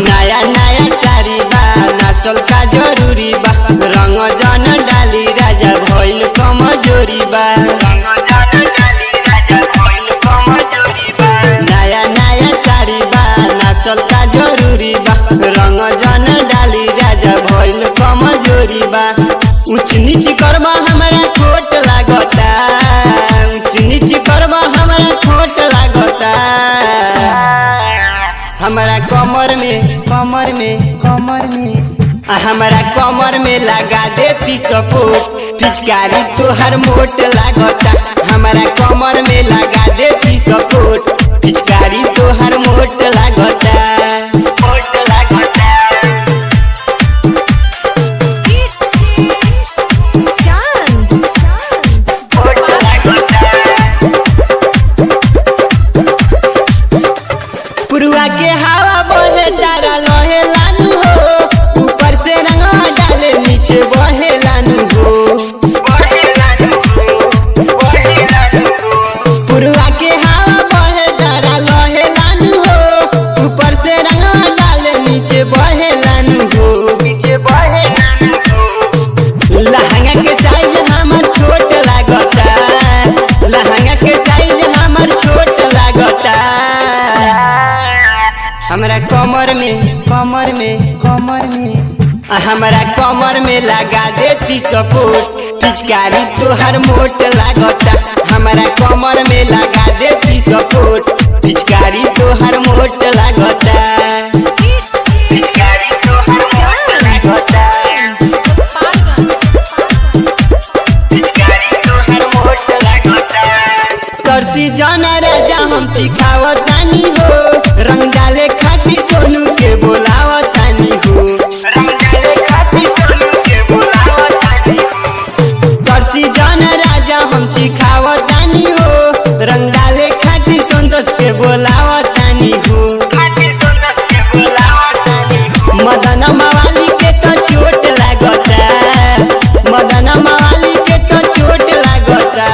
नया नया साड़ी बा नाचल का जरूरी बा रंग जन डाली राजा भइल कमजोरी बा। नया नया साड़ी बा नाचल का जरूरी बा रंग जन डाली राजा भइल कमजोरी बा। ऊंच नीच करबा हमरा खोट लागता, ऊंच नीच करबा हमरा खोट लागता। हमारा कमर में हमारा कमर में लगा देती सपोर्ट पिचकारी तोहर मोट लागता। हमारा कमर में लगा देती सपोर्ट पिचकारी तोहर मोट लागता। पुरुआ के हवा बहे तारा लहे लानू हो, ऊपर से रंगवा डाले नीचे बहे लानू हो। पुरुआ के हवा बहे तारा लहे लानू हो, ऊपर से रंगवा डाले नीचे बहे लानू हो। लहंगा के साइज हमर छोट लागता, लहंगा के साइज हमर छोट लागता। हमारा कमर में लगा देती सपोर्ट पिचकारी तोहर मोट लागता। हमारा कमर में लगा देती सपोर्ट पिचकारी तोहर मोट लागता। तरसी जाना राजा हम चिखावतानी हो, रंग डाले खाती सोनू के बोलावतानी हो। तरसी जाना राजा हम चिखावतानी हो, रंग डाले खाती संतोष के बोलावतानी हो। मदन मवाली के तो चोट लागता, मदन मवाली के तो चोट लागता।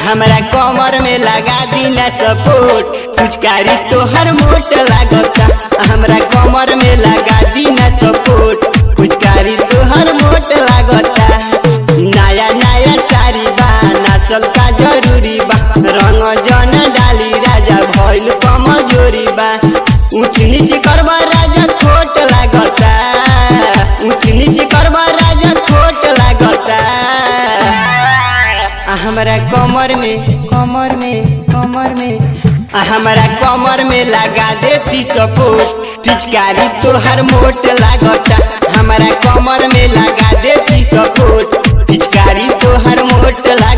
हमारा कमर में लगा दीना सपोर्ट पिचकारी तोहर मोट लागता। हमारा कमर में लगा दीना सपोर्ट पिचकारी तोहर मोट लागता। नया नया साड़ी बा नाचल का जरूरी बा रंग जन डाली राजा भइल कमजोरी बा। ऊंच नीच करबा राजा खोट लागता, ऊंच नीच करबा राजा खोट लागता। हमारा कमर में लगा देती सपोर्ट पिचकारी तोहर मोट लागता। हमारा कमर में लगा देती सपोर्ट पिचकारी तोहर मोट लागता।